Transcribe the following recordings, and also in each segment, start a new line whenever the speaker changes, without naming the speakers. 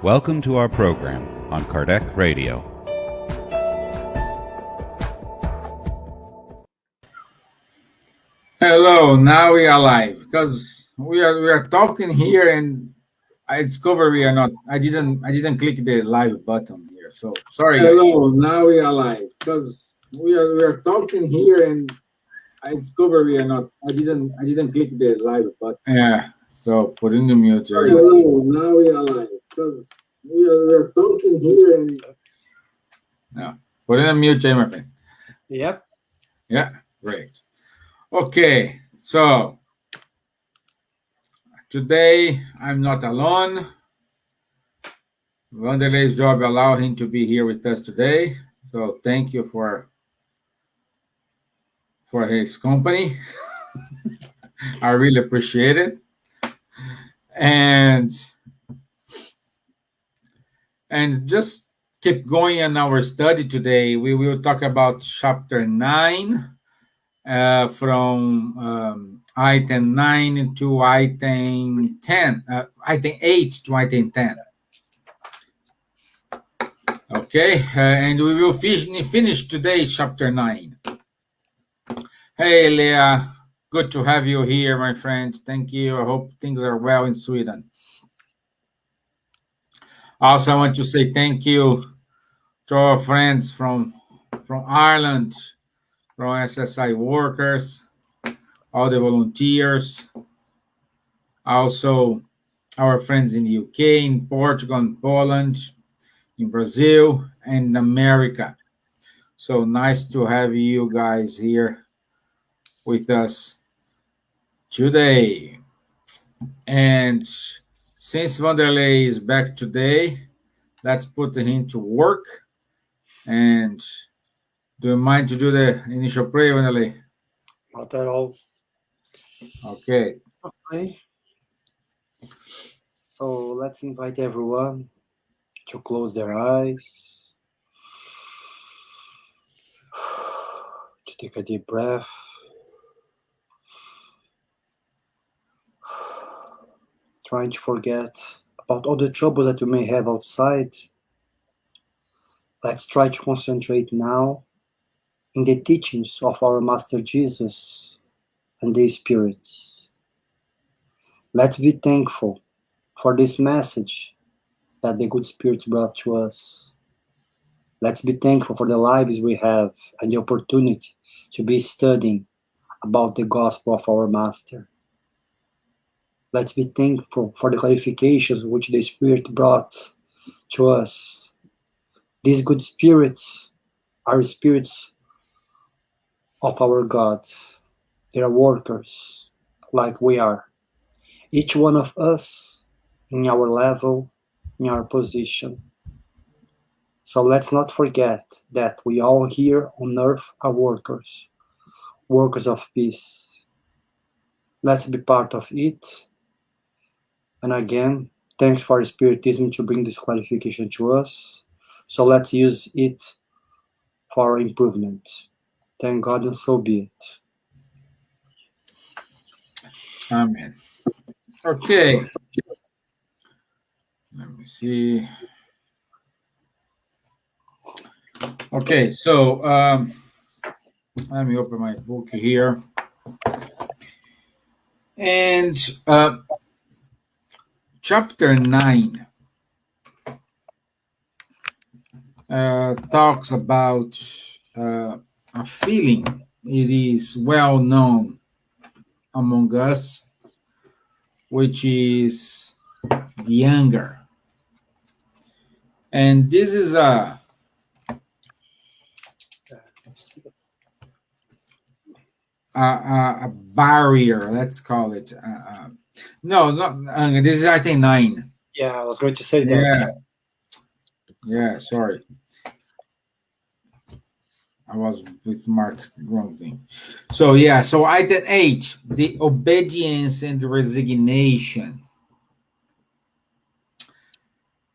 Welcome to our program on Kardec Radio.
Hello, now we are live because we are talking here, and I discovered we are not. I didn't click the live button here, so sorry. Hello, now we are live because we are talking here, and I discovered we are not. I didn't click the live button. Yeah, so put in the mute. Hello, now we are live because we are talking here, and yeah, put in the mute, my friend.
Yep.
Yeah, great. Okay, so today I'm not alone. Wanderley's job allowed him to be here with us today, so thank you for his company. I really appreciate it. And just keep going in our study today. We will talk about chapter 9. From item 9 to item 10, item 8 to item 10. Okay, and we will finish today chapter 9. Hey, Leah, good to have you here, my friend. Thank you. I hope things are well in Sweden. Also, I want to say thank you to our friends from Ireland, from SSI workers, all the volunteers, also our friends in the UK, in Portugal, in Poland, in Brazil, and in America. So nice to have you guys here with us today. And since Wanderley is back today, let's put him to work. And do you mind to do the initial prayer, Wanderley?
Not at all.
Okay.
So let's invite everyone to close their eyes, to take a deep breath, trying to forget about all the trouble that you may have outside. Let's try to concentrate now in the teachings of our Master Jesus and the spirits. Let's be thankful for this message that the good spirits brought to us. Let's be thankful for the lives we have and the opportunity to be studying about the gospel of our Master. Let's be thankful for the clarifications which the Spirit brought to us. These good spirits are spirits of our God. They are workers like we are. Each one of us in our level, in our position. So let's not forget that we all here on earth are workers of peace. Let's be part of it. And again, thanks for Spiritism to bring this clarification to us. So let's use it for our improvement. Thank God, and so be it.
Amen. Okay. Let me see. Okay, so let me open my book here. And chapter 9 talks about a feeling. It is well known among us, which is the anger. And this is a barrier, let's call it. No, not anger. This is, I think, 9.
Yeah, I was going to say that.
Yeah, sorry. I was with Mark, wrong thing. So, yeah, so item 8, the obedience and resignation.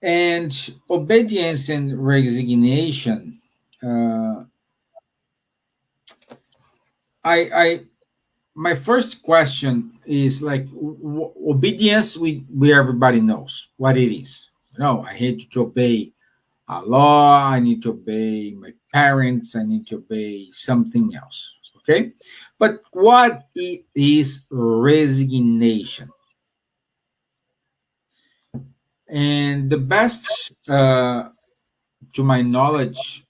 And obedience and resignation, my first question is like obedience. We everybody knows what it is. No, I need to obey a law. I need to obey my parents. I need to obey something else. Okay, but what is resignation? And the best, to my knowledge,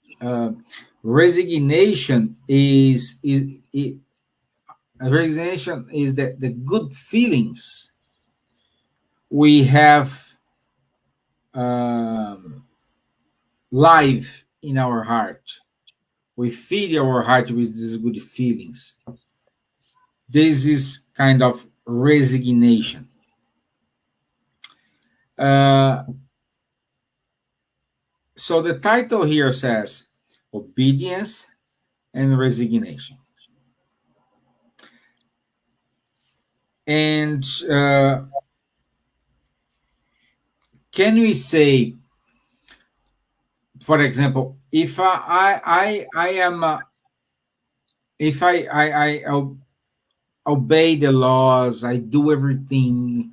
resignation is resignation is the good feelings we have live in our heart. We feed our heart with these good feelings. This is kind of resignation. So the title here says obedience and resignation. And can we say, for example, if I am if I obey the laws, I do everything,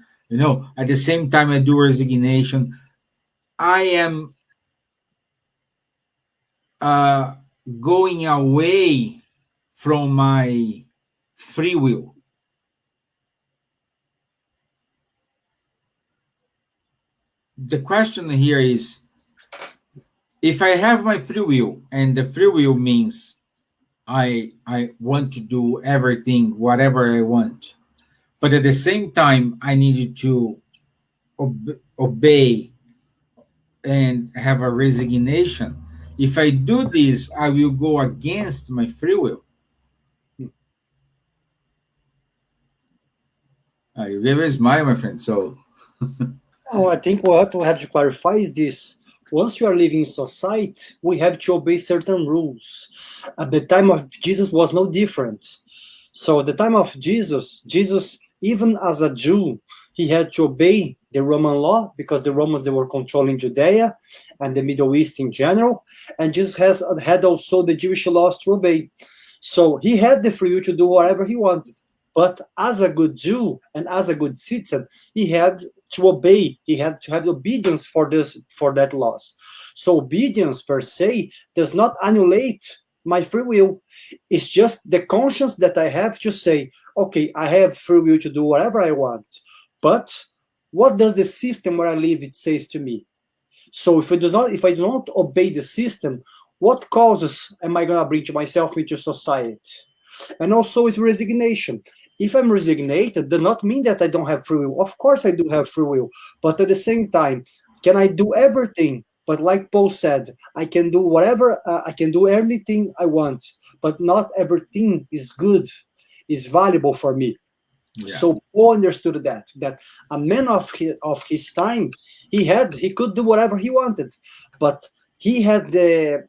at the same time I do resignation, I am going away from my free will. The question here is, if I have my free will, and the free will means I want to do everything, whatever I want, but at the same time I need to obey and have a resignation. If I do this, I will go against my free will. You gave a smile, my friend. So,
I think what we have to clarify is this. Once you are living in society, we have to obey certain rules. At the time of Jesus was no different. So at the time of Jesus, even as a Jew, he had to obey the Roman law because the Romans, they were controlling Judea and the Middle East in general. And Jesus had also the Jewish laws to obey. So he had the free will to do whatever he wanted. But as a good Jew and as a good citizen, he had to obey. He had to have obedience for that laws. So obedience per se does not annulate my free will. It's just the conscience that I have to say, okay, I have free will to do whatever I want. But what does the system where I live it says to me? So if I do not obey the system, what causes am I gonna bring to myself into society? And also is resignation. If I'm resignated, does not mean that I don't have free will. Of course I do have free will, but at the same time, can I do everything? But like Paul said, I can do whatever, I can do anything I want, but not everything is good, is valuable for me. Yeah. So Paul understood that a man of his time, he could do whatever he wanted, but he had the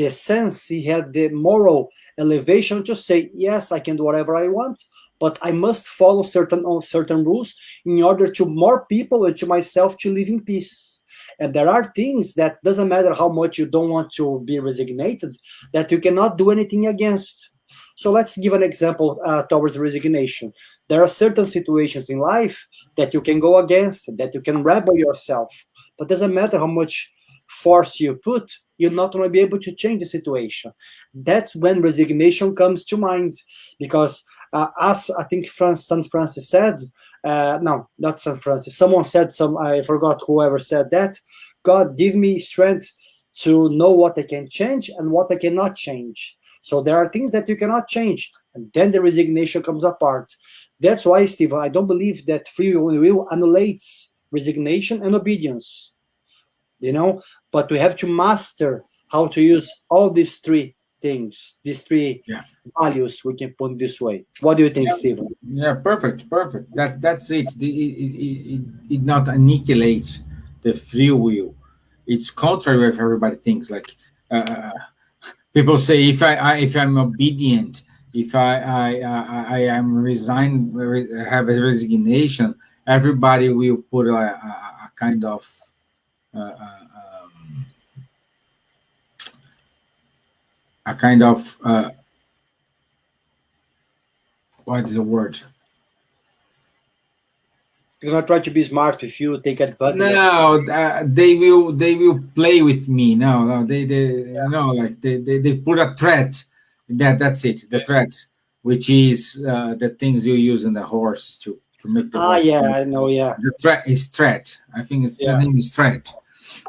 sense, he had the moral elevation to say, yes, I can do whatever I want, but I must follow certain rules in order to more people and to myself to live in peace. And there are things that doesn't matter how much you don't want to be resignated, that you cannot do anything against. So let's give an example towards resignation. There are certain situations in life that you can go against, that you can rebel yourself, but doesn't matter how much force you put, you're not going to be able to change the situation. That's when resignation comes to mind, because as I think St. Francis said, no, not St. Francis, someone said, I forgot whoever said that, God give me strength to know what I can change and what I cannot change. So there are things that you cannot change, and then the resignation comes apart. That's why, Stevan, I don't believe that free will annihilates resignation and obedience. But we have to master how to use all these three things, these three values, we can put this way. What do you think, Stevan?
Yeah, perfect. That's it. It not annihilates the free will. It's contrary with everybody thinks. Like people say, if I'm obedient, if I am resigned, have a resignation, everybody will put a kind of what is the word?
They're gonna try to be smart with you, take advantage.
No, they will play with me. No, they like they put a threat. That's it. The threat, which is the things you use in the horse to make the horse.
Yeah, I know. Yeah,
the threat is threat. I think the name is threat.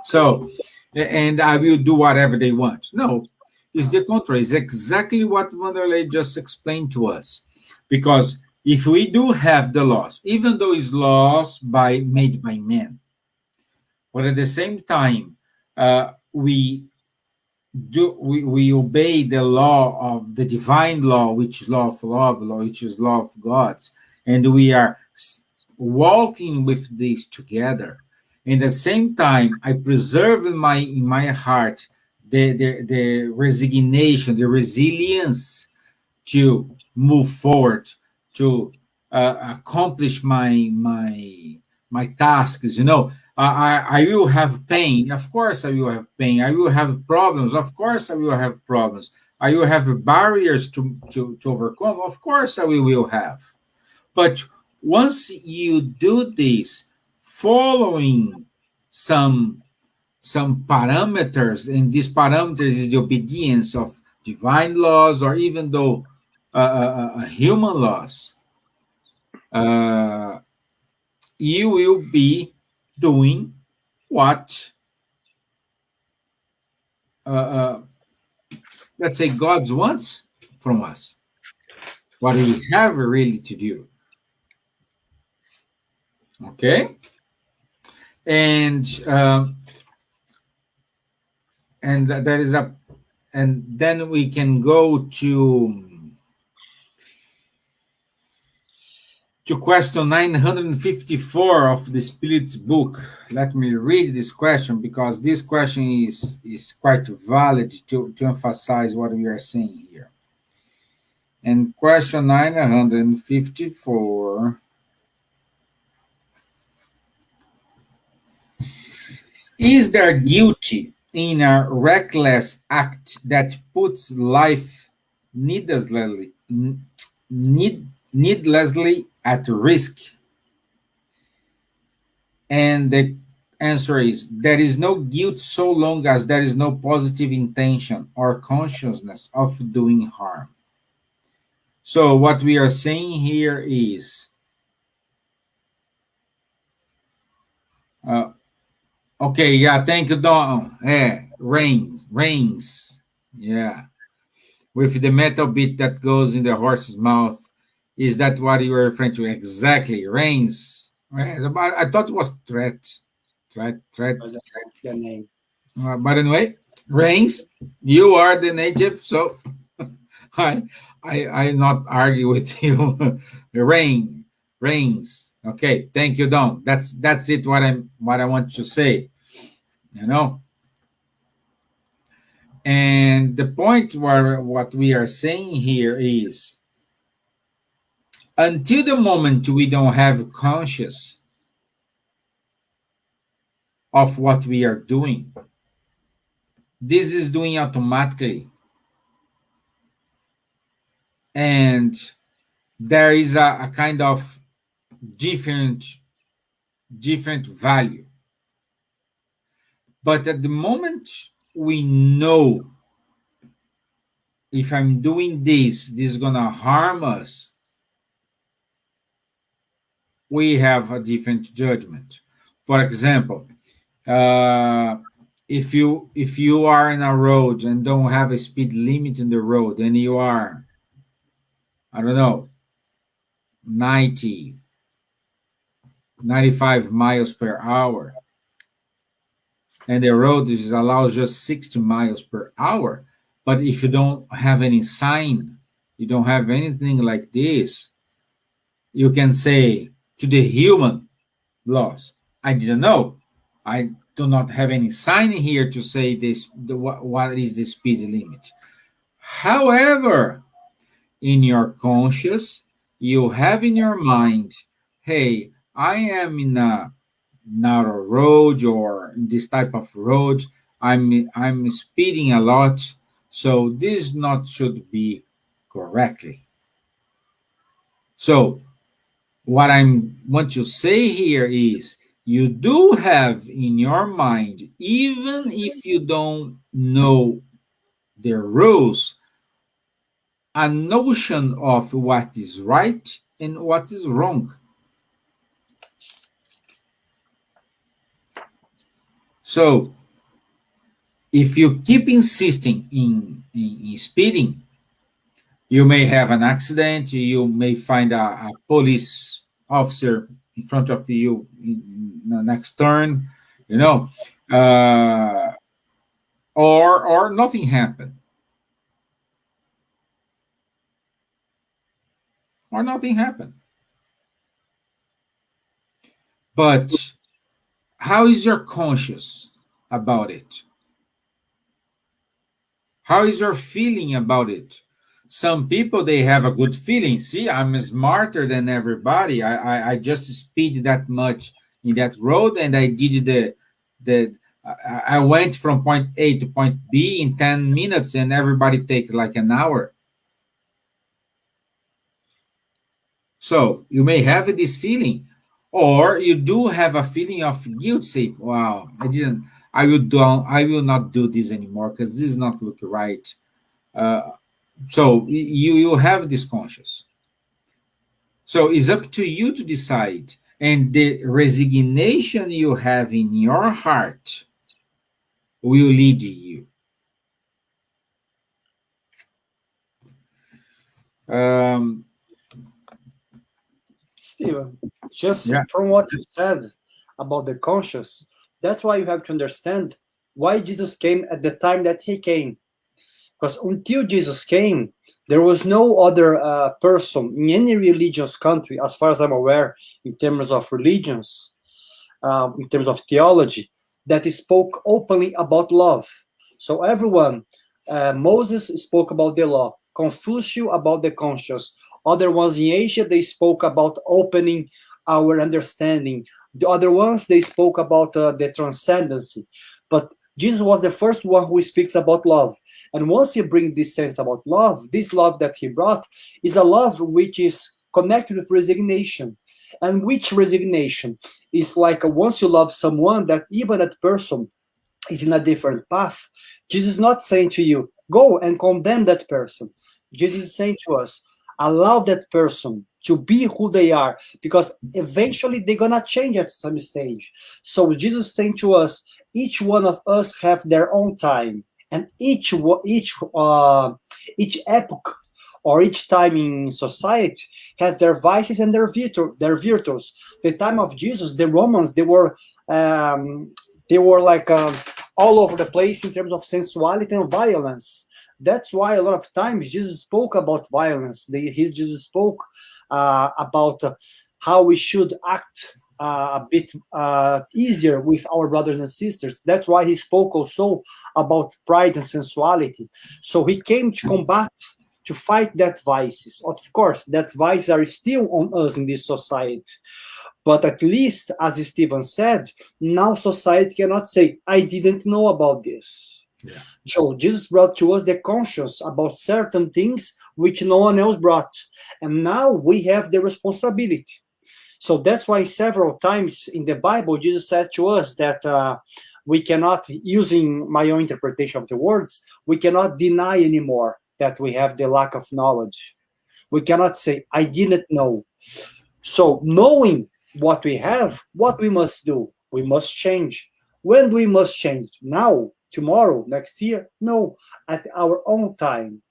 So, and I will do whatever they want. No, it's the contrary. It's exactly what Wanderley just explained to us, because if we do have the laws, even though it's laws made by men, but at the same time, we obey the law of the divine law, which is law of love, which is law of God's, and we are walking with this together. In the same time, I preserve in my heart the resignation, the resilience to move forward, to accomplish my tasks. I will have pain. Of course, I will have pain. I will have problems. Of course, I will have problems. I will have barriers to overcome. Of course, I will have. But once you do this, following some parameters, and these parameters is the obedience of divine laws, or even though human laws, you will be doing what, let's say, God wants from us, what we have really to do. Okay, and there is and then we can go to question 954 of the Spirit's book. Let me read this question, because this question is quite valid to emphasize what we are saying here. And question 954: is there guilty in a reckless act that puts life needlessly at risk? And the answer is, there is no guilt so long as there is no positive intention or consciousness of doing harm. So what we are saying here is, okay, yeah, thank you, Don. Reins. Yeah. With the metal bit that goes in the horse's mouth. Is that what you were referring to? Exactly. Reins. I thought it was threat. Threat.
The name.
But anyway, reins. You are the native, so I not argue with you. Reins. Okay, thank you, Don. That's it. What I want to say. And the point where what we are saying here is, until the moment we don't have conscious of what we are doing, this is doing automatically. And there is a kind of different value. But at the moment we know, if I'm doing this is going to harm us, we have a different judgment. For example, if you are in a road and don't have a speed limit in the road, and you are, I don't know, 95 miles per hour, and the road allows just 60 miles per hour, but if you don't have any sign, you don't have anything like this, you can say to the human laws, I didn't know. I do not have any sign here to say this. What is the speed limit? However, in your conscious, you have in your mind, hey, I am in a narrow road, or in this type of road. I'm speeding a lot, so this not should be correctly. So what I want to say here is you do have in your mind, even if you don't know the rules, a notion of what is right and what is wrong. So if you keep insisting in speeding, you may have an accident, you may find a police officer in front of you in the next turn, you know, or nothing happened. Or nothing happened. But how is your conscience about it? How is your feeling about it? Some people, they have a good feeling. See, I'm smarter than everybody. I just speed that much in that road, and I did I went from point A to point B in 10 minutes, and everybody takes like an hour. So you may have this feeling, or you do have a feeling of guilt. Say, "Wow, I will not do this anymore because this does not look right." So you have this conscious. So it's up to you to decide, and the resignation you have in your heart will lead you.
Steven, just from what you said about the conscious, that's why you have to understand why Jesus came at the time that he came. Because until Jesus came, there was no other person in any religious country, as far as I'm aware, in terms of religions, in terms of theology, that spoke openly about love. So everyone, Moses spoke about the law, Confucius about the conscience, other ones in Asia, they spoke about opening our understanding. The other ones, they spoke about the transcendency. But Jesus was the first one who speaks about love. And once he brings this sense about love, this love that he brought is a love which is connected with resignation. And which resignation is like once you love someone, that even that person is in a different path, Jesus is not saying to you, go and condemn that person. Jesus is saying to us, allow that person to be who they are, because eventually they're gonna change at some stage. So Jesus is saying to us, each one of us have their own time, and each epoch or each time in society has their vices and their virtues. The time of Jesus, the Romans, they were like all over the place in terms of sensuality and violence. That's why a lot of times Jesus spoke about violence. Jesus spoke about how we should act a bit easier with our brothers and sisters. That's why he spoke also about pride and sensuality. So he came to combat, to fight that vices. Of course, that vices are still on us in this society. But at least, as Stevan said, now society cannot say, I didn't know about this. Yeah. So Jesus brought to us the conscience about certain things which no one else brought. And now we have the responsibility. So that's why several times in the Bible, Jesus said to us that we cannot, using my own interpretation of the words, we cannot deny anymore that we have the lack of knowledge. We cannot say, I didn't know. So knowing what we have, what we must do, we must change. When we must change? Now, tomorrow, next year? No, at our own time.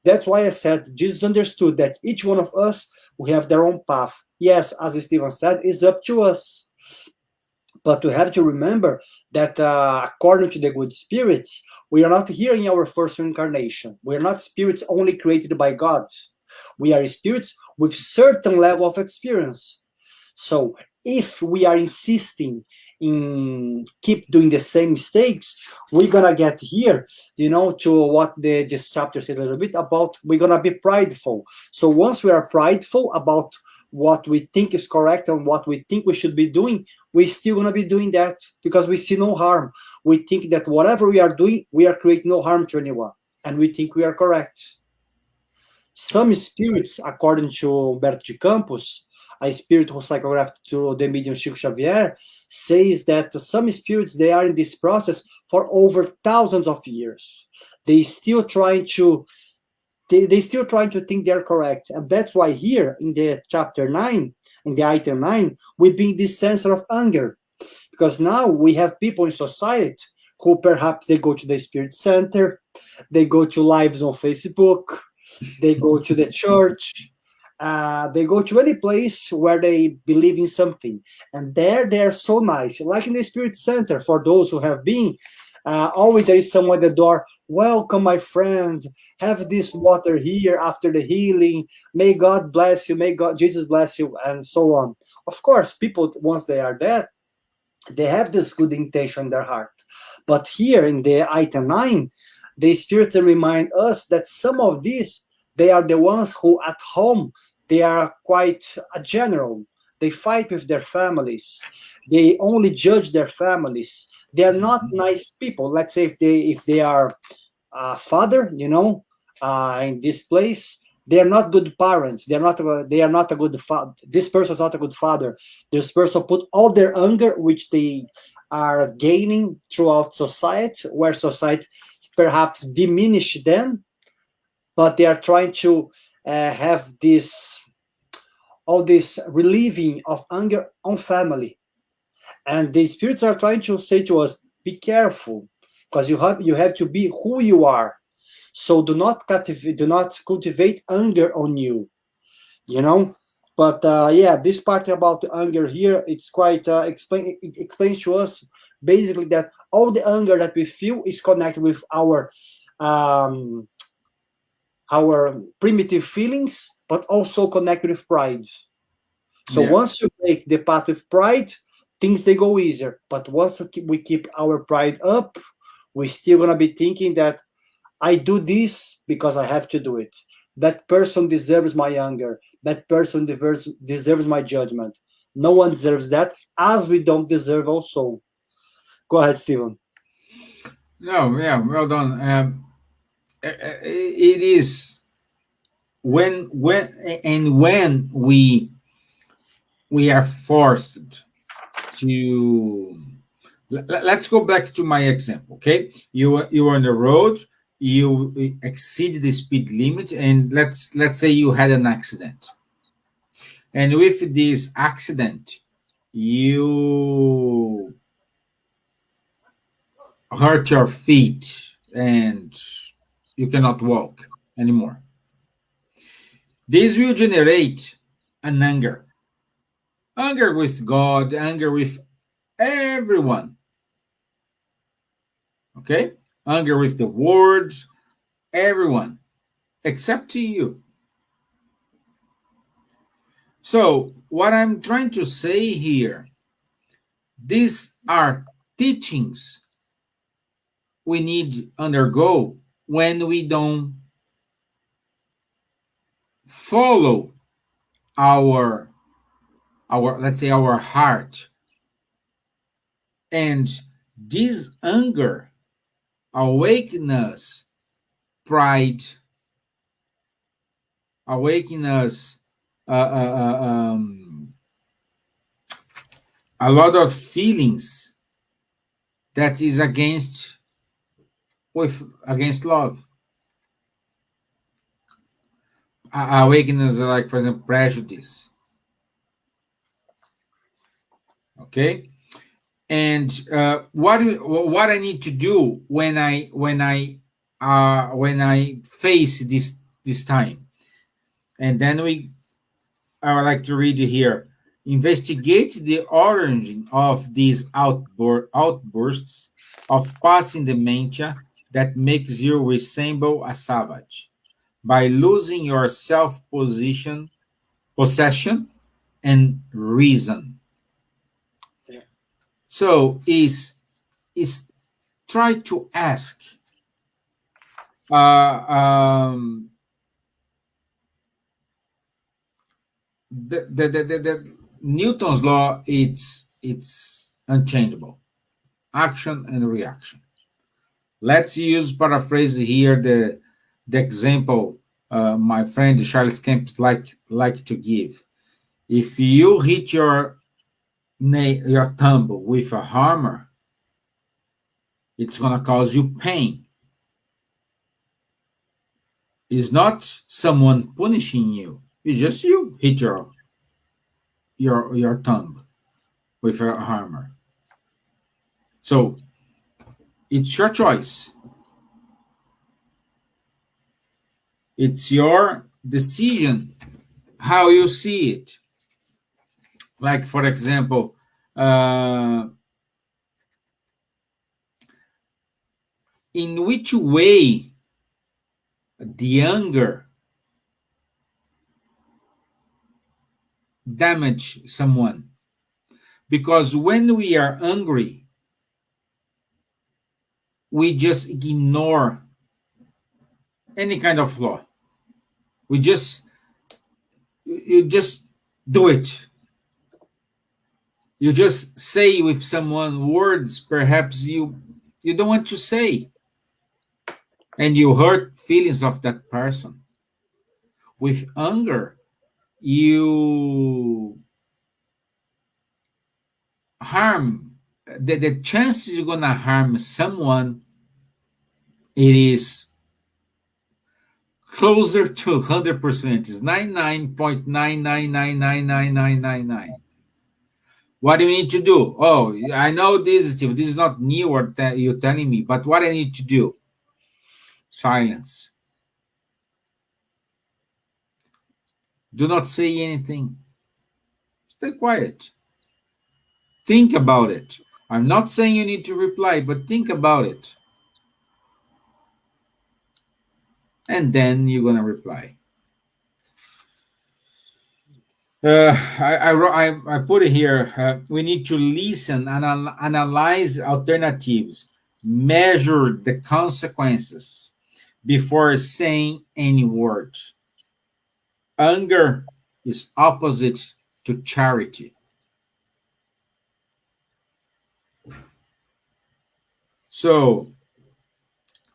That's why I said Jesus understood that each one of us, we have their own path. Yes, as Stevan said, it's up to us. But we have to remember that according to the good spirits, we are not here in our first incarnation. We are not spirits only created by God. We are spirits with certain level of experience. So if we are insisting in keep doing the same mistakes, we're gonna get here, to what this chapter says a little bit about, we're gonna be prideful. So once we are prideful about what we think is correct and what we think we should be doing, we're still gonna be doing that because we see no harm. We think that whatever we are doing, we are creating no harm to anyone, and we think we are correct. Some spirits, according to Humberto de Campos, a spirit who psychographed through the medium Chico Xavier, says that some spirits, they are in this process for over thousands of years. They still trying to think they're correct. And that's why here in the chapter 9, in the item 9, we bring this sense of anger. Because now we have people in society who perhaps they go to the spirit center, they go to lives on Facebook, they go to the church, they go to any place where they believe in something. And there they are so nice. Like in the spirit center, for those who have been, always there is someone at the door. Welcome, my friend. Have this water here after the healing. May God bless you. May God, Jesus bless you, and so on. Of course, people, once they are there, they have this good intention in their heart. But here in the item 9, the spirits remind us that some of these, they are the ones who at home, they are quite general. They fight with their families. They only judge their families. They are not nice people. Let's say if they are father, in this place, they are not good parents. They are not a good father. This person is not a good father. This person put all their anger, which they are gaining throughout society, where society perhaps diminish them, but they are trying to have all this relieving of anger on family. And the spirits are trying to say to us, be careful, because you have to be who you are. So do not cultivate anger on you, But this part about the anger here, it's quite it explains to us basically that all the anger that we feel is connected with our primitive feelings, but also connected with pride. So once you make the path with pride, things they go easier. But once we keep our pride up, we're still gonna be thinking that I do this because I have to do it. That person deserves my anger. That person deserves my judgment. No one deserves that, as we don't deserve also. Go ahead, Stevan.
No, yeah, well done. It is when we are forced to. Let's go back to my example, okay? You were on the road, you exceed the speed limit, and let's say you had an accident. And with this accident, you hurt your feet and you cannot walk anymore. This will generate an anger with God, anger with everyone. Okay? Anger with the words, everyone, except to you. So, what I'm trying to say here, these are teachings we need to undergo when we don't follow our let's say our heart. And this anger awaken us pride, awaken us a lot of feelings that is against love. Awaken us, like, for example, prejudice. Okay. And what I need to do when I face this time, and then I would like to read here. Investigate the origin of these outbursts of passing dementia that makes you resemble a savage, by losing your possession and reason. So is try to ask the Newton's law. It's unchangeable, action and reaction. Let's paraphrase here the example my friend Charles Kemp like to give. If you hit your thumb with a hammer, it's going to cause you pain. It's not someone punishing you. It's just you hit your thumb with a hammer. So it's your choice. It's your decision how you see it. Like, for example, in which way the anger damage someone? Because when we are angry, we just ignore any kind of law. You just do it. You just say with someone words perhaps you don't want to say, and you hurt feelings of that person. With anger, you harm. The chances you're gonna harm someone, it is closer to 100%. It's 99.9999999. What do you need to do? Oh, I know this, Steve. This is not new what you're telling me, but what I need to do? Silence. Do not say anything. Stay quiet. Think about it. I'm not saying you need to reply, but think about it. And then you're going to reply. I put it here. We need to listen and analyze alternatives, measure the consequences before saying any word. Anger is opposite to charity. So,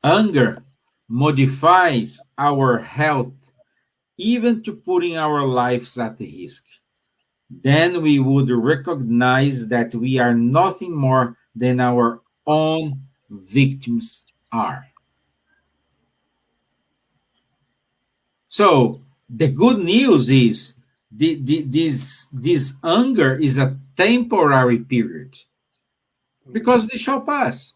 anger modifies our health, even to putting our lives at risk. Then we would recognize that we are nothing more than our own victims are. So the good news is this anger is a temporary period, because this shall pass.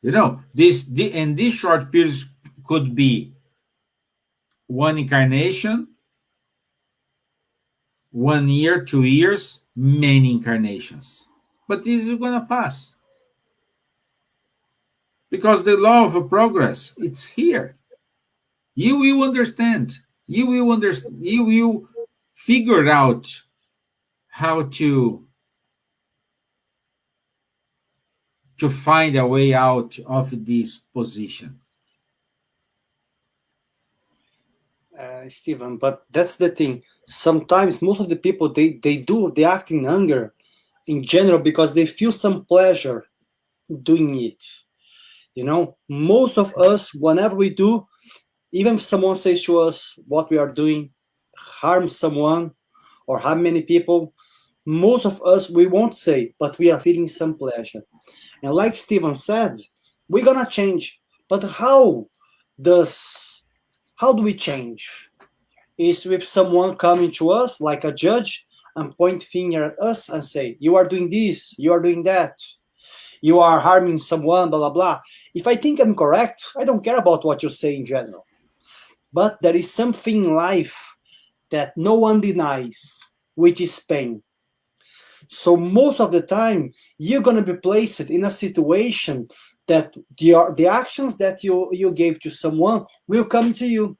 You know, this short period could be one incarnation, 1 year, 2 years, many incarnations. But this is going to pass. Because the law of progress, it's here. You will understand. You will figure out how to find a way out of this position.
Stevan, but that's the thing. Sometimes most of the people, they act in anger in general because they feel some pleasure doing it. You know, most of us, whenever we do, even if someone says to us what we are doing, harm someone or harm many people, most of us, we won't say, but we are feeling some pleasure. And like Stevan said, we're gonna change. But how do we change? Is with someone coming to us like a judge and point finger at us and say, you are doing this, you are doing that, you are harming someone, blah, blah, blah. If I think I'm correct, I don't care about what you say in general. But there is something in life that no one denies, which is pain. So most of the time, you're going to be placed in a situation that the actions that you gave to someone will come to you.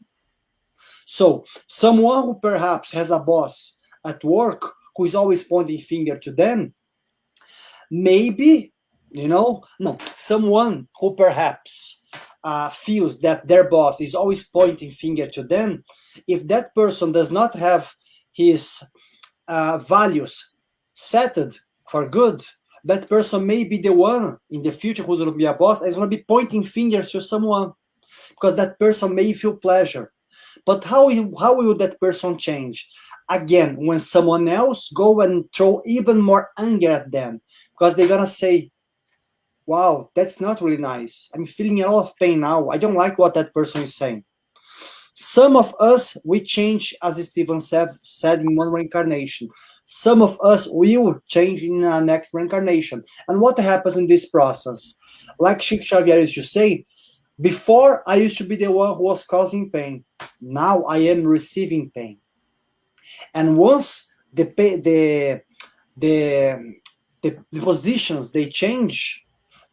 So someone who perhaps has a boss at work who is always pointing finger to them, maybe, someone who perhaps feels that their boss is always pointing finger to them, if that person does not have his values settled for good, that person may be the one in the future who's going to be a boss and is going to be pointing fingers to someone, because that person may feel pleasure. But how will that person change? Again, when someone else go and throw even more anger at them, because they're gonna say, wow, that's not really nice. I'm feeling a lot of pain now. I don't like what that person is saying. Some of us, we change, as Stevan said in one reincarnation. Some of us will change in the next reincarnation. And what happens in this process? Like Chico Xavier used to say, before I used to be the one who was causing pain. Now I am receiving pain. And once the positions, they change,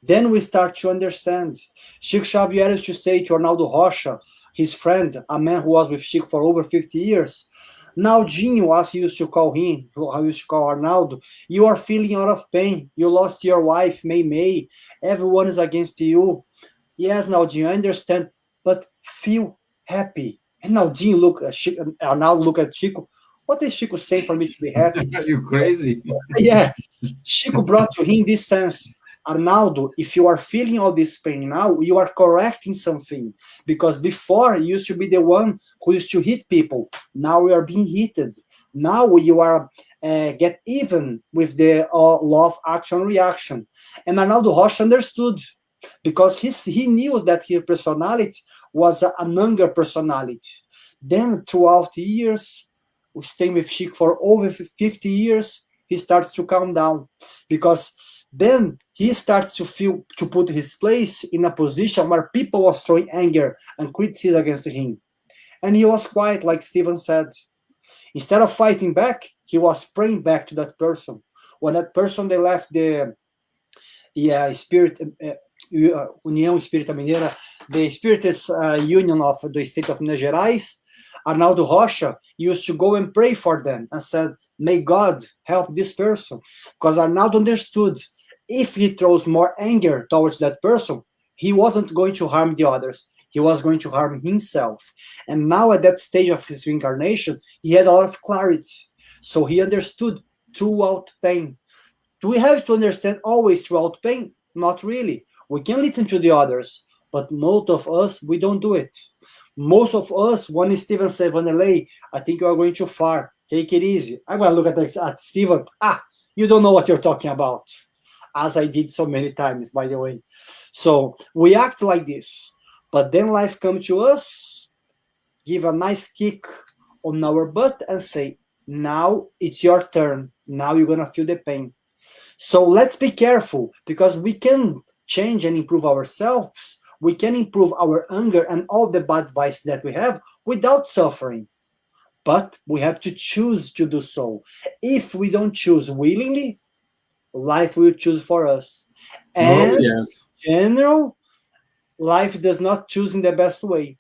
then we start to understand. Chico Xavier used to say to Arnaldo Rocha, his friend, a man who was with Chico for over 50 years, Naldinho, as he used to call him, how he used to call Arnaldo, you are feeling a lot of pain. You lost your wife, May. Everyone is against you. Yes, Naldinho, I understand, but feel happy. And Naldinho Arnaldo look at Chico. What is Chico saying for me to be happy?
You're crazy.
Yeah, Chico brought to him this sense. Arnaldo, if you are feeling all this pain now, you are correcting something. Because before, you used to be the one who used to hit people. Now you are being heated. Now you are get even with the law of action reaction. And Arnaldo Rocha understood, because he knew that his personality was an anger personality. Then throughout the years, staying with Chico for over 50 years, he starts to calm down, because then he starts to put his place in a position where people was throwing anger and criticism against him. And he was quiet, like Stevan said. Instead of fighting back, he was praying back to that person. When that person, they left the Spirit, União Espírita Mineira, the Spiritist Union of the state of Minas Gerais, Arnaldo Rocha used to go and pray for them and said, may God help this person. Because Arnaldo understood, if he throws more anger towards that person, he wasn't going to harm the others. He was going to harm himself. And now at that stage of his reincarnation, he had a lot of clarity. So he understood throughout pain. Do we have to understand always throughout pain? Not really. We can listen to the others, but most of us, we don't do it. Most of us, when Stevan said, Wanderley, I think you are going too far. Take it easy. I'm going to look at Stevan. You don't know what you're talking about. As I did so many times, by the way. So we act like this. But then life comes to us, give a nice kick on our butt and say, now it's your turn. Now you're going to feel the pain. So let's be careful, because we can change and improve ourselves. We can improve our anger and all the bad vices that we have without suffering. But we have to choose to do so. If we don't choose willingly, life will choose for us. And in general, life does not choose in the best way.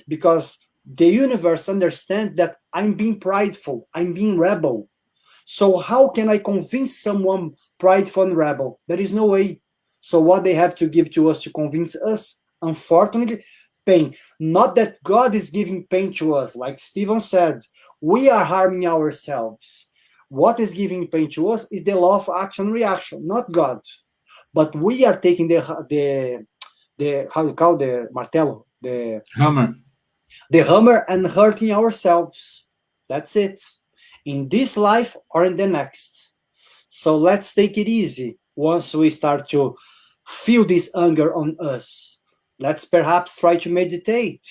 Because the universe understands that I'm being prideful, I'm being rebel. So how can I convince someone prideful and rebel? There is no way. So what they have to give to us to convince us, unfortunately, pain. Not that God is giving pain to us. Like Stevan said, we are harming ourselves. What is giving pain to us is the law of action reaction, not God. But we are taking the how you call the martello, the hammer, and hurting ourselves. That's it. In this life or in the next. So let's take it easy once we start to feel this anger on us. Let's perhaps try to meditate.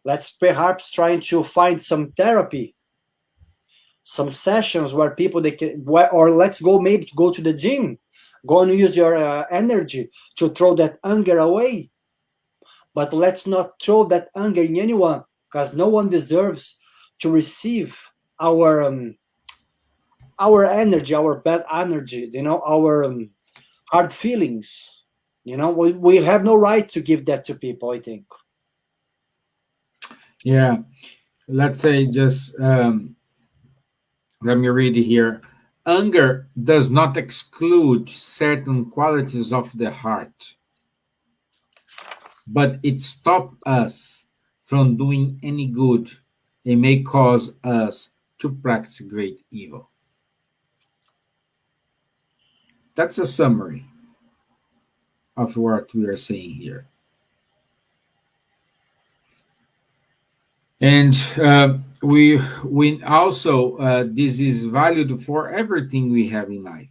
Let's perhaps try to find some therapy, some sessions where people or let's go maybe go to the gym, go and use your energy to throw that anger away. But let's not throw that anger in anyone, because no one deserves to receive our energy, our bad energy, our hard feelings. We have no right to give that to people, I think.
Yeah. Let's say just, let me read it here. Anger does not exclude certain qualities of the heart, but it stops us from doing any good. It may cause us to practice great evil. That's a summary of what we are saying here. And we also this is valued for everything we have in life.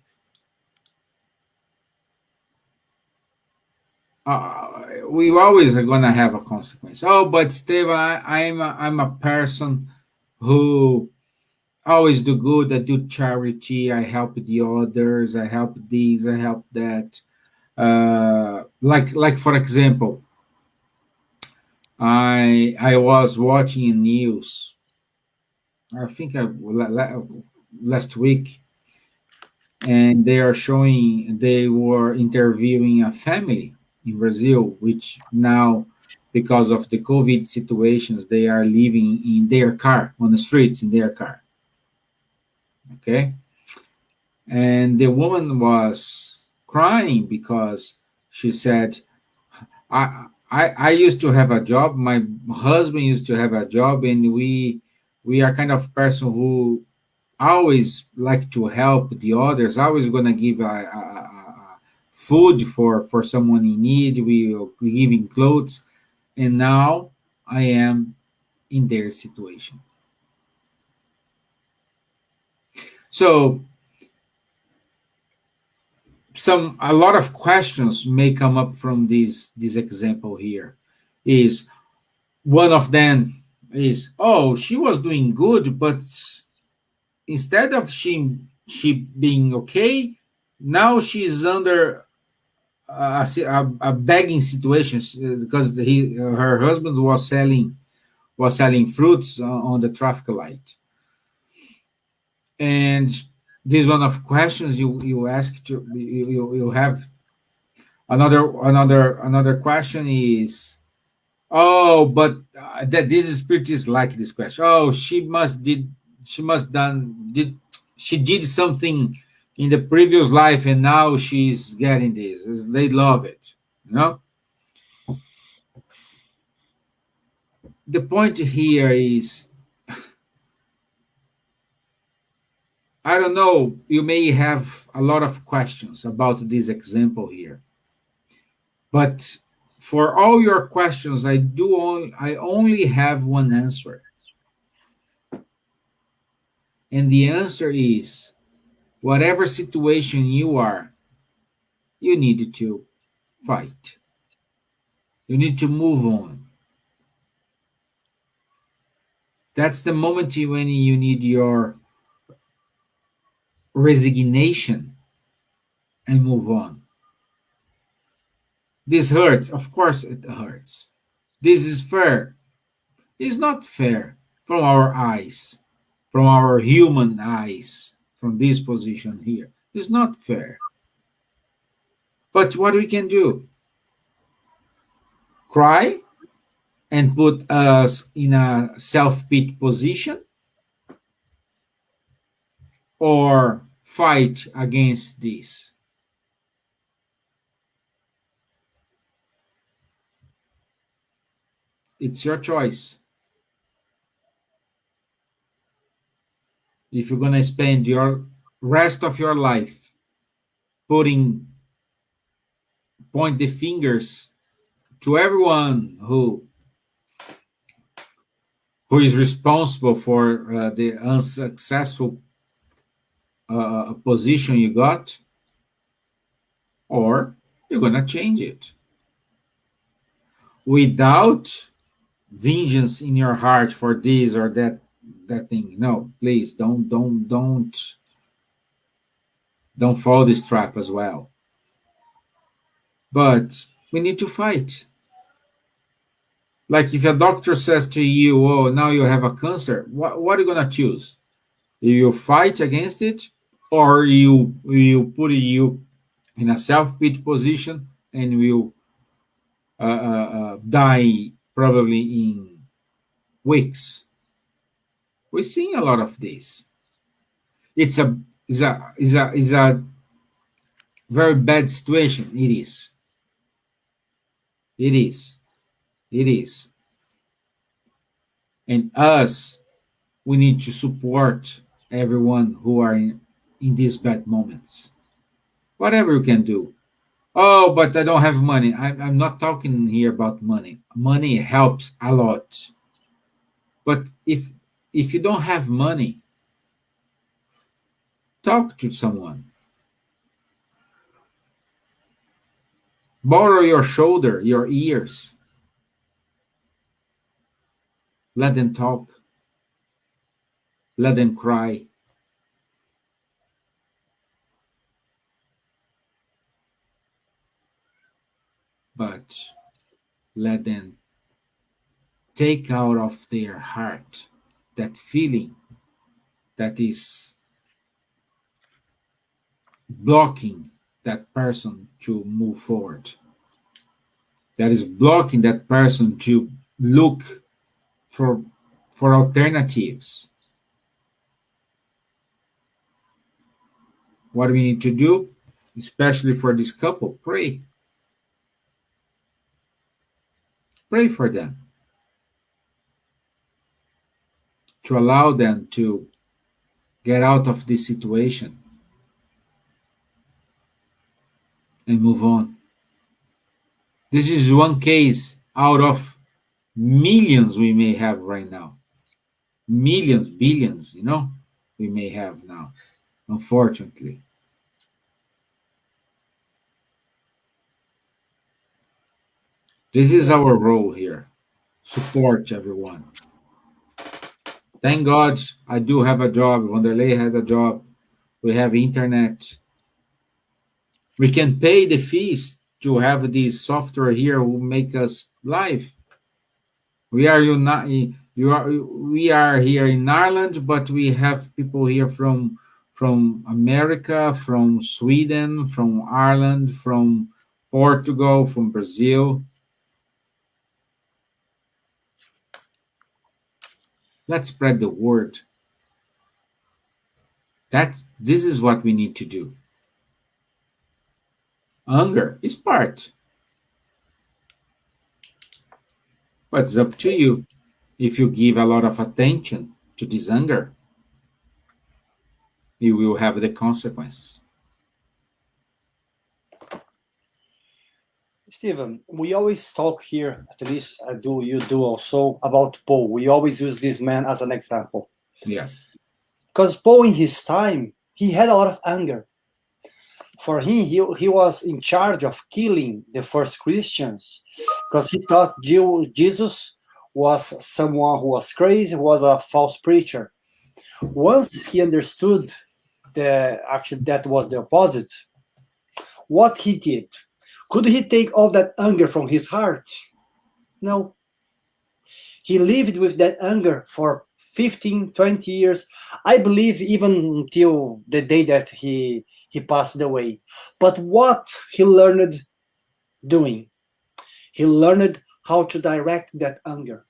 We always are gonna have a consequence. Oh, but Stevan, I'm a person who always do good. I do charity. I help the others. I help these. I help that. Like for example, I was watching news. I think last week, and they were interviewing a family in Brazil, which now, because of the COVID situations, they are living in their car on the streets in their car. Okay, and the woman was crying because she said, I used to have a job. My husband used to have a job, and we are kind of person who always like to help the others. Always gonna give a food for someone in need. We are giving clothes, and now I am in their situation. So a lot of questions may come up from this example here. Is one of them is, oh, she was doing good, but instead of she being okay, now she's under a begging situation because her husband was selling fruits on the traffic light. And this one of questions you ask to you have. Another question is, oh, but that this is Spiritist like this question. Oh, she must did she did something in the previous life, and now she's getting this. They love it, you know. The point here is, I don't know. You may have a lot of questions about this example here, but for all your questions, I only have one answer, and the answer is, whatever situation you are, you need to fight. You need to move on. That's the moment when you need your resignation and move on. This hurts. Of course, it hurts. This is fair. It's not fair from our eyes, from our human eyes, from this position here. It's not fair. But what we can do? Cry and put us in a self-pity position, or fight against this? It's your choice. If you're going to spend your rest of your life point the fingers to everyone who is responsible for the unsuccessful position you got, or you're going to change it without vengeance in your heart for this or that thing. No, please don't fall this trap as well. But we need to fight. Like if a doctor says to you, oh, now you have a cancer, what are you going to choose? You fight against it, or you put you in a self-pity position and will die probably in weeks. We're seeing a lot of this. It's a very bad situation. It is. It is. It is. And us, we need to support everyone who are in these bad moments. Whatever you can do. Oh, but I don't have money. I'm not talking here about money. Money helps a lot. But if you don't have money, talk to someone. Borrow your shoulder, your ears. Let them talk. Let them cry. But let them take out of their heart that feeling that is blocking that person to move forward, that is blocking that person to look for alternatives. What we need to do, especially for this couple, pray. Pray for them, to allow them to get out of this situation and move on. This is one case out of millions we may have right now. Millions, billions, we may have now, unfortunately. This is our role here. Support everyone. Thank God I do have a job. Wanderley had a job. We have internet. We can pay the fees to have this software here who make us live. We are we are here in Ireland, but we have people here from America, from Sweden, from Ireland, from Portugal, from Brazil. Let's spread the word. This is what we need to do. Anger is part. But it's up to you. If you give a lot of attention to this anger, you will have the consequences.
Stevan, we always talk here, at least you do also, about Paul. We always use this man as an example.
Yes.
Because Paul, in his time, he had a lot of anger. For him, he was in charge of killing the first Christians because he thought Jesus was someone who was crazy, was a false preacher. Once he understood that was the opposite, what he did, could he take all that anger from his heart? No. He lived with that anger for 15, 20 years, I believe even until the day that he passed away. But what he learned doing? He learned how to direct that anger.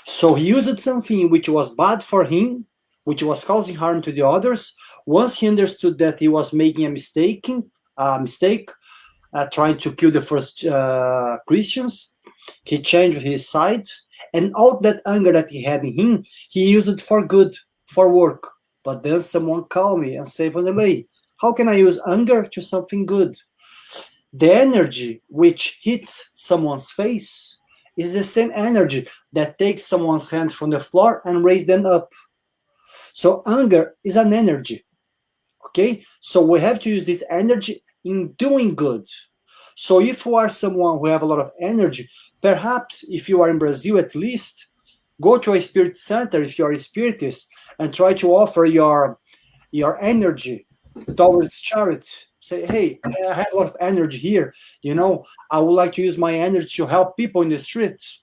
So he used something which was bad for him, which was causing harm to the others. Once he understood that he was making a mistake, trying to kill the first Christians, he changed his side, and all that anger that he had in him, he used it for good, for work. But then someone called me and said, Wanderley, how can I use anger to something good? The energy which hits someone's face is the same energy that takes someone's hand from the floor and raises them up. So anger is an energy. Okay? So we have to use this energy in doing good. So if you are someone who have a lot of energy, perhaps if you are in Brazil at least, go to a spirit center if you are a spiritist and try to offer your energy towards charity. Say, hey, I have a lot of energy here. I would like to use my energy to help people in the streets.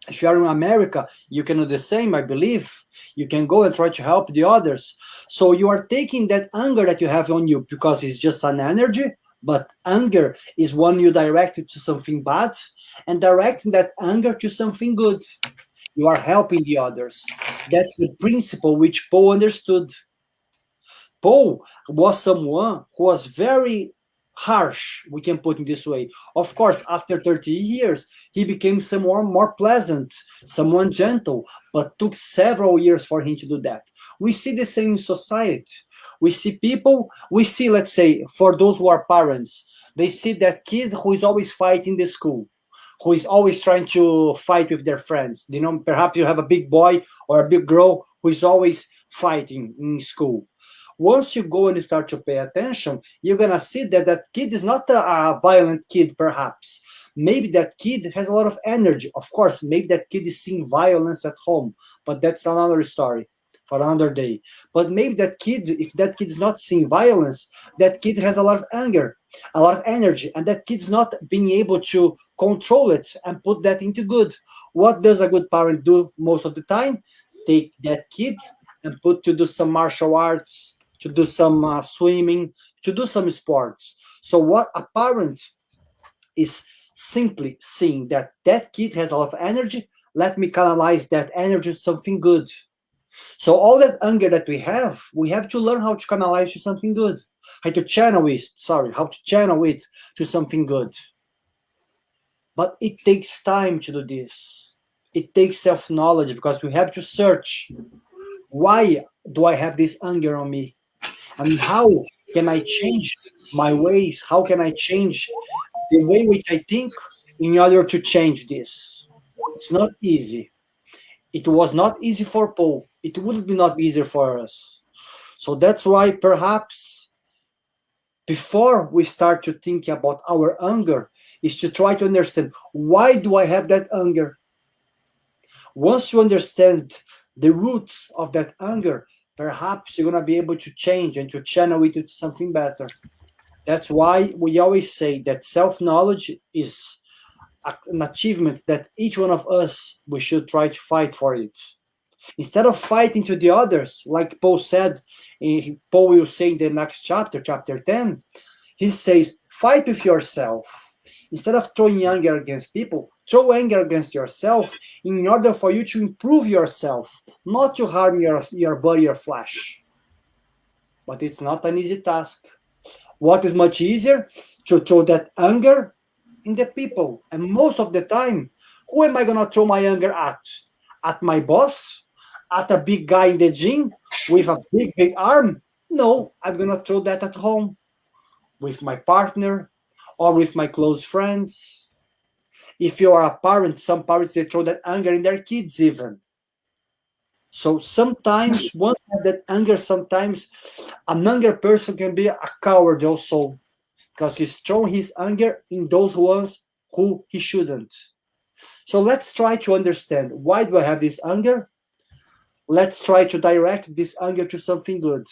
If you are in America, you can do the same, I believe. You can go and try to help the others. So you are taking that anger that you have on you because it's just an energy, but anger is when you direct it to something bad and directing that anger to something good. You are helping the others. That's the principle which Paul understood. Paul was someone who was very harsh, we can put it this way. Of course, after 30 years, he became someone more pleasant, someone gentle, but took several years for him to do that. We see the same in society. We see people, let's say, for those who are parents, they see that kid who is always fighting in the school. who is always trying to fight with their friends. Perhaps you have a big boy or a big girl who is always fighting in school. Once you go and you start to pay attention, you're going to see that that kid is not a violent kid, perhaps. Maybe that kid has a lot of energy. Of course, maybe that kid is seeing violence at home, but that's another story for another day. But maybe that kid, if that kid is not seeing violence, that kid has a lot of anger, a lot of energy, and that kid's not being able to control it and put that into good. What does a good parent do most of the time? Take that kid and put to do some martial arts, to do some swimming, to do some sports. So what a parent is simply seeing that that kid has a lot of energy, let me canalize that energy to something good. So all that anger that we have to learn how to canalize to something good. How to channel it to something good. But it takes time to do this. It takes self-knowledge, because we have to search, why do I have this anger on me? And how can I change my ways? How can I change the way which I think in order to change this? It's not easy. It was not easy for Paul. It would be not easier for us. So that's why perhaps before we start to think about our anger, is to try to understand, why do I have that anger? Once you understand the roots of that anger, perhaps you're going to be able to change and to channel it to something better. That's why we always say that self-knowledge is an achievement that each one of us, we should try to fight for it. Instead of fighting to the others, like Paul said, Paul will say in the next chapter, chapter 10, he says, fight with yourself. Instead of throwing anger against people, throw anger against yourself in order for you to improve yourself, not to harm your body or flesh. But it's not an easy task. What is much easier? To throw that anger in the people. And most of the time, who am I going to throw my anger at? At my boss? At a big guy in the gym with a big arm? No, I'm going to throw that at home with my partner or with my close friends. If you are a parent, some parents, they throw that anger in their kids even. So sometimes, once you have that anger, sometimes an angry person can be a coward also, because he's throwing his anger in those ones who he shouldn't. So let's try to understand, why do I have this anger? Let's try to direct this anger to something good.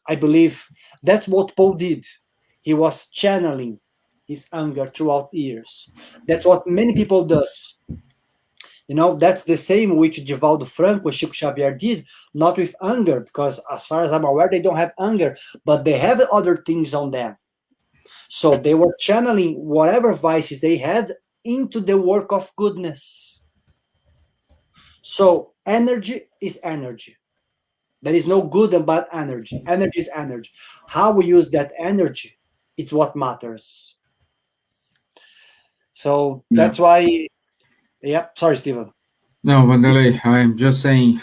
I believe, that's what Paul did. He was channeling his anger throughout years. That's what many people does. That's the same which Divaldo Franco, Chico Xavier did, not with anger, because as far as I'm aware, they don't have anger, but they have other things on them. So they were channeling whatever vices they had into the work of goodness. So energy is energy. There is no good and bad energy. Energy is energy. How we use that energy, it's what matters. So that's why... Yeah, sorry, Stevan.
No, Wanderley, I'm just saying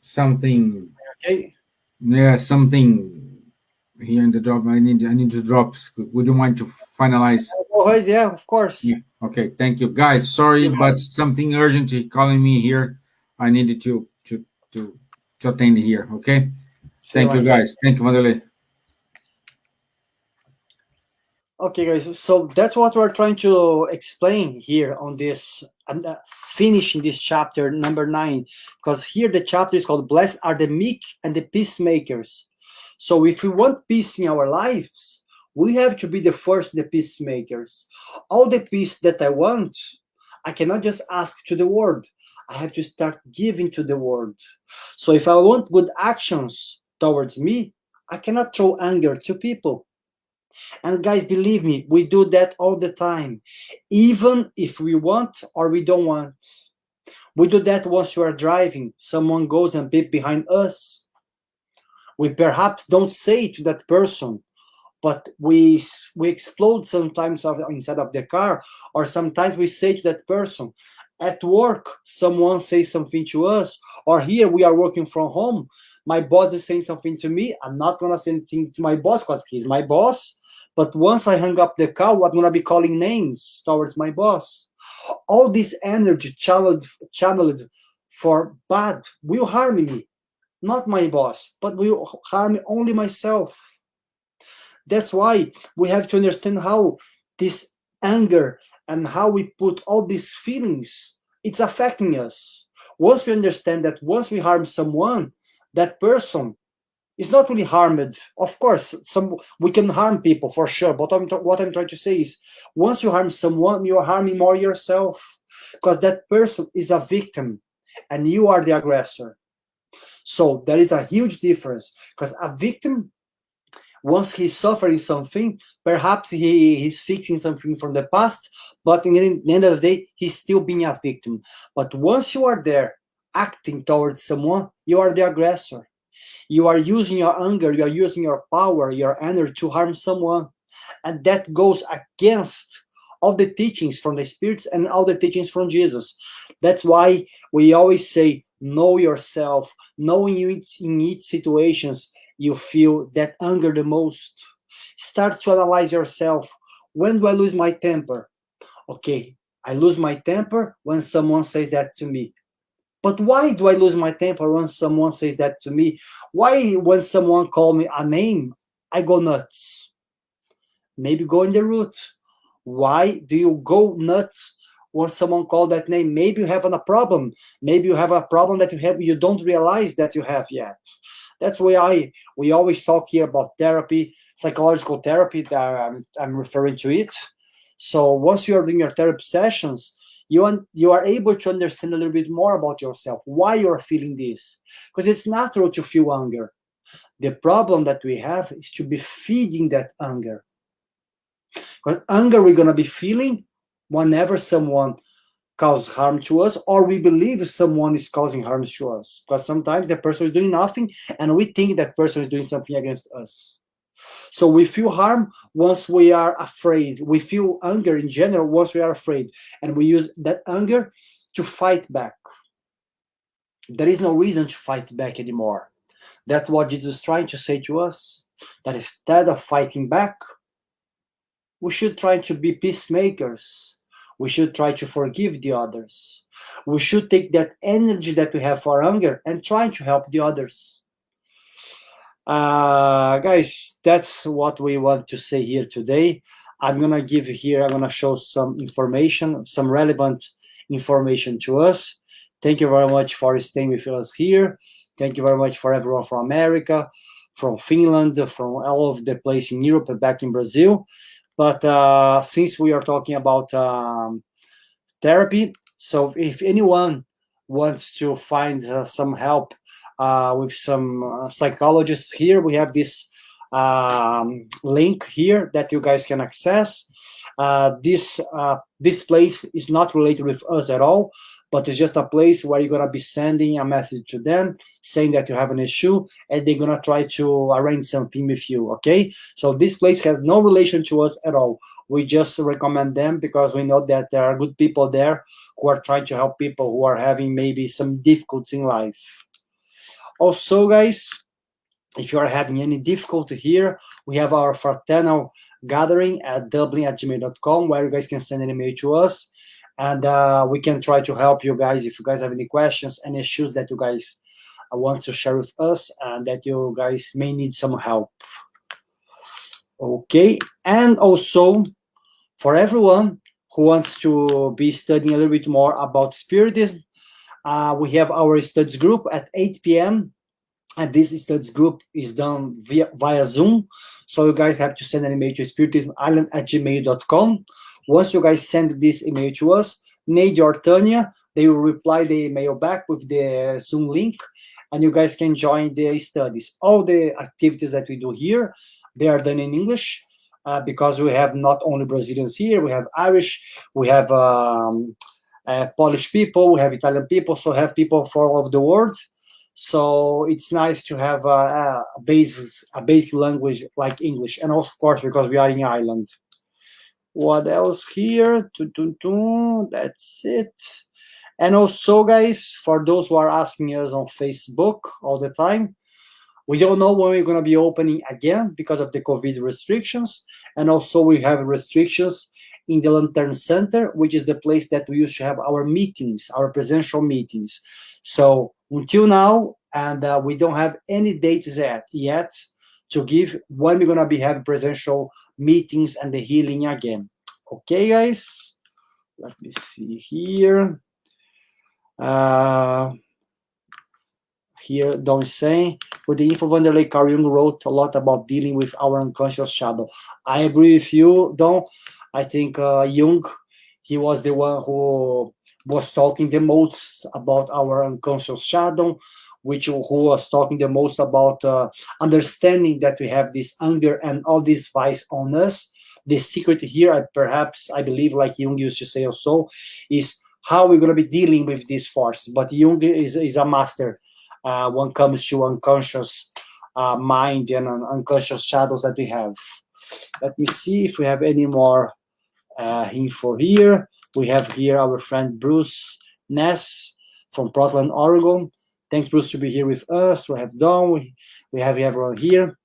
something.
Okay.
Yeah, something here in the drop. I need to drop. Would you mind to finalize?
Always, yeah, of course.
Yeah. Okay, thank you, guys. Sorry, but something urgent calling me here. I needed to attend here. Okay. Thank you, guys. Thank you, Wanderley.
Okay, guys, so that's what we're trying to explain here on this, and finishing this chapter number 9, because here the chapter is called Blessed are the Meek and the Peacemakers. So if we want peace in our lives, we have to be the first, the peacemakers. All the peace that I want, I cannot just ask to the world. I have to start giving to the world. So if I want good actions towards me, I cannot throw anger to people. And guys, believe me, we do that all the time, even if we want or we don't want. We do that once you are driving, someone goes and beep behind us. We perhaps don't say to that person, but we explode sometimes inside of the car, or sometimes we say to that person. At work, someone says something to us, or here we are working from home. My boss is saying something to me. I'm not going to say anything to my boss because he's my boss. But once I hang up the call, I'm gonna be calling names towards my boss. All this energy channeled for bad will harm me, not my boss, but will harm only myself. That's why we have to understand how this anger and how we put all these feelings, it's affecting us. Once we understand that once we harm someone, that person is not really harmed. Of course, we can harm people for sure, but what I'm trying to say is, once you harm someone, you are harming more yourself, because that person is a victim and you are the aggressor. So there is a huge difference, because a victim, once he's suffering something, perhaps he's fixing something from the past, but in the end of the day, he's still being a victim. But once you are there acting towards someone, you are the aggressor. You are using your anger, you are using your power, your energy to harm someone. And that goes against all the teachings from the spirits and all the teachings from Jesus. That's why we always say, know yourself. Knowing you in each situations you feel that anger the most. Start to analyze yourself. When do I lose my temper? Okay, I lose my temper when someone says that to me. But why do I lose my temper when someone says that to me? Why, when someone calls me a name, I go nuts? Maybe go in the root. Why do you go nuts when someone calls that name? Maybe you have a problem. Maybe you have a problem that you don't realize that you have yet. That's why we always talk here about therapy, psychological therapy, that I'm referring to it. So once you are doing your therapy sessions, you are able to understand a little bit more about yourself, why you're feeling this. Because it's natural to feel anger. The problem that we have is to be feeding that anger. Because anger we're going to be feeling whenever someone causes harm to us, or we believe someone is causing harm to us. Because sometimes the person is doing nothing and we think that person is doing something against us. So we feel harm once we are afraid. We feel anger in general once we are afraid. And we use that anger to fight back. There is no reason to fight back anymore. That's what Jesus is trying to say to us. That instead of fighting back, we should try to be peacemakers. We should try to forgive the others. We should take that energy that we have for anger and try to help the others. Guys, that's what we want to say here today. I'm going to show some information, some relevant information to us. Thank you very much for staying with us here. Thank you very much for everyone from America, from Finland, from all over the place in Europe and back in Brazil. But since we are talking about therapy, so if anyone wants to find some help with some psychologists here, we have this link here that you guys can access. This place is not related with us at all, but it's just a place where you're going to be sending a message to them saying that you have an issue, and they're going to try to arrange something with you, okay? So this place has no relation to us at all. We just recommend them because we know that there are good people there who are trying to help people who are having maybe some difficulty in life. Also, guys, if you are having any difficulty here, we have our fraternal gathering at dublin@gmail.com, where you guys can send an email to us, and we can try to help you guys if you guys have any questions, any issues that you guys want to share with us, and that you guys may need some help. Okay, and also for everyone who wants to be studying a little bit more about Spiritism, we have our studies group at 8 p.m. And this studies group is done via Zoom. So you guys have to send an email to spiritismallan@gmail.com. Once you guys send this email to us, Nade or Tanya, they will reply the email back with the Zoom link, and you guys can join the studies. All the activities that we do here, they are done in English, because we have not only Brazilians here, we have Irish, we have Polish people, we have Italian people, so we have people from all over the world. So it's nice to have a basic language like English, and of course because we are in Ireland. What else here? That's it. And also, guys, for those who are asking us on Facebook all the time, We don't know when we're going to be opening again because of the COVID restrictions. And also we have restrictions in the Lantern Center, which is the place that we used to have our meetings, our presential meetings. So until now, and we don't have any dates yet to give when we're going to be having presential meetings and the healing again. Okay, guys? Let me see here. Here, Don is saying, with the info Wanderley, Carl Jung wrote a lot about dealing with our unconscious shadow. I agree with you, Don. I think Jung, he was the one who was talking the most about our unconscious shadow, who was talking the most about understanding that we have this anger and all this vice on us. The secret here, perhaps, I believe, like Jung used to say also, is how we're going to be dealing with this force. But Jung is a master when it comes to unconscious mind and unconscious shadows that we have. Let me see if we have any more info here. We have here our friend Bruce Ness from Portland, Oregon. Thanks, Bruce, to be here with us. We have Don. We have everyone here.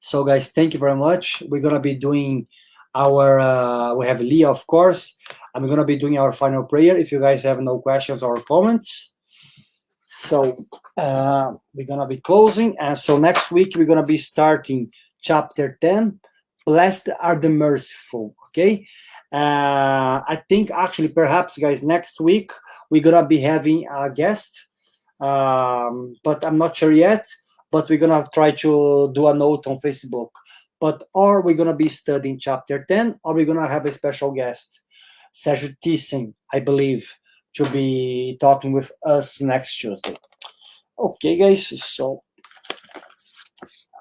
So, guys, thank you very much. We're going to be doing our, we have Leah, of course. I'm going to be doing our final prayer if you guys have no questions or comments. So we're going to be closing. And so next week, we're going to be starting chapter 10, Blessed are the Merciful, okay? I think actually, perhaps, guys, next week, we're going to be having a guest, but I'm not sure yet. But we're going to try to do a note on Facebook. But or we're going to be studying chapter 10, or we're going to have a special guest, Sergio Thyssen, I believe, to be talking with us next Tuesday. Okay, guys, so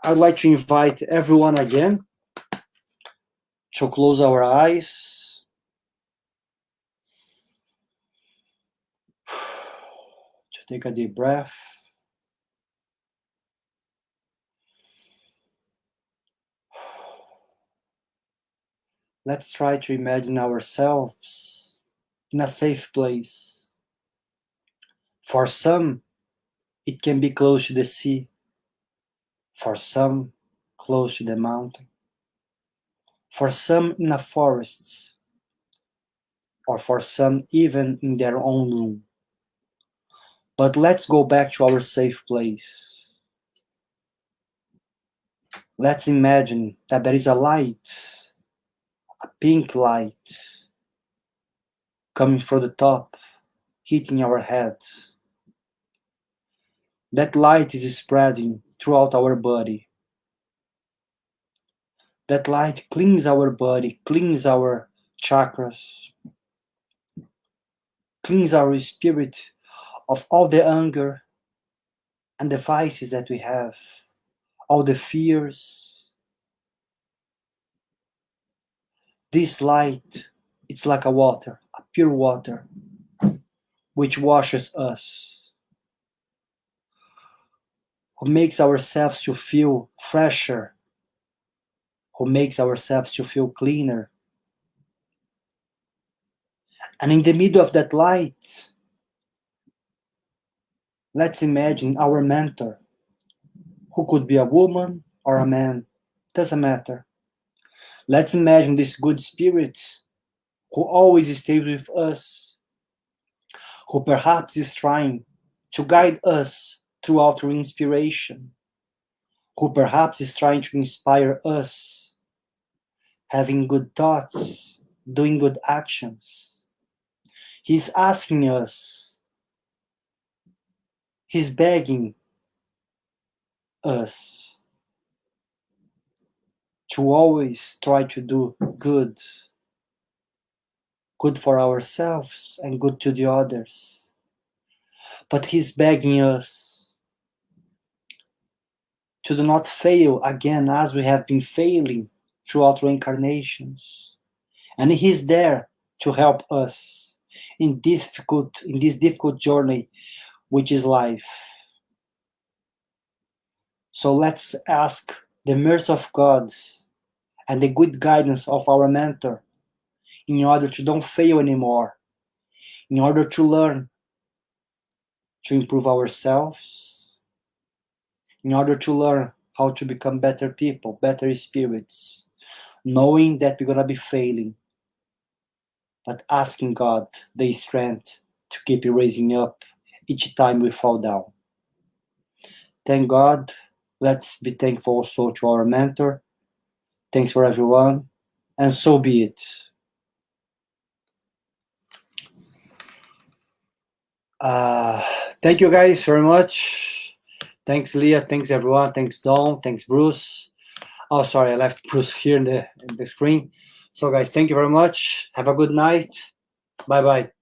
I'd like to invite everyone again to close our eyes. To take a deep breath. Let's try to imagine ourselves in a safe place. For some, it can be close to the sea. For some, close to the mountain. For some, in a forest. Or for some, even in their own room. But let's go back to our safe place. Let's imagine that there is a light, a pink light, coming from the top, hitting our head. That light is spreading throughout our body. That light cleans our body, cleans our chakras, cleans our spirit of all the anger and the vices that we have, all the fears. This light, it's like a water, a pure water, which washes us, who makes ourselves to feel fresher, who makes ourselves to feel cleaner. And in the middle of that light, let's imagine our mentor, who could be a woman or a man, doesn't matter. Let's imagine this good spirit who always stays with us, who perhaps is trying to guide us throughout our inspiration, who perhaps is trying to inspire us, having good thoughts, doing good actions. He's asking us, he's begging us to always try to do good for ourselves and good to the others. But he's begging us to do not fail again as we have been failing throughout reincarnations. And he's there to help us in this difficult journey, which is life. So let's ask the mercy of God and the good guidance of our mentor in order to don't fail anymore, in order to learn to improve ourselves, in order to learn how to become better people, better spirits, knowing that we're going to be failing, but asking God the strength to keep raising up each time we fall down. Thank God. Let's be thankful also to our mentor. Thanks for everyone, and so be it. Thank you guys very much. Thanks, Leah. Thanks, everyone. Thanks, Dawn. Thanks, Bruce. Oh, sorry, I left Bruce here in the screen. So, guys, thank you very much. Have a good night. Bye-bye.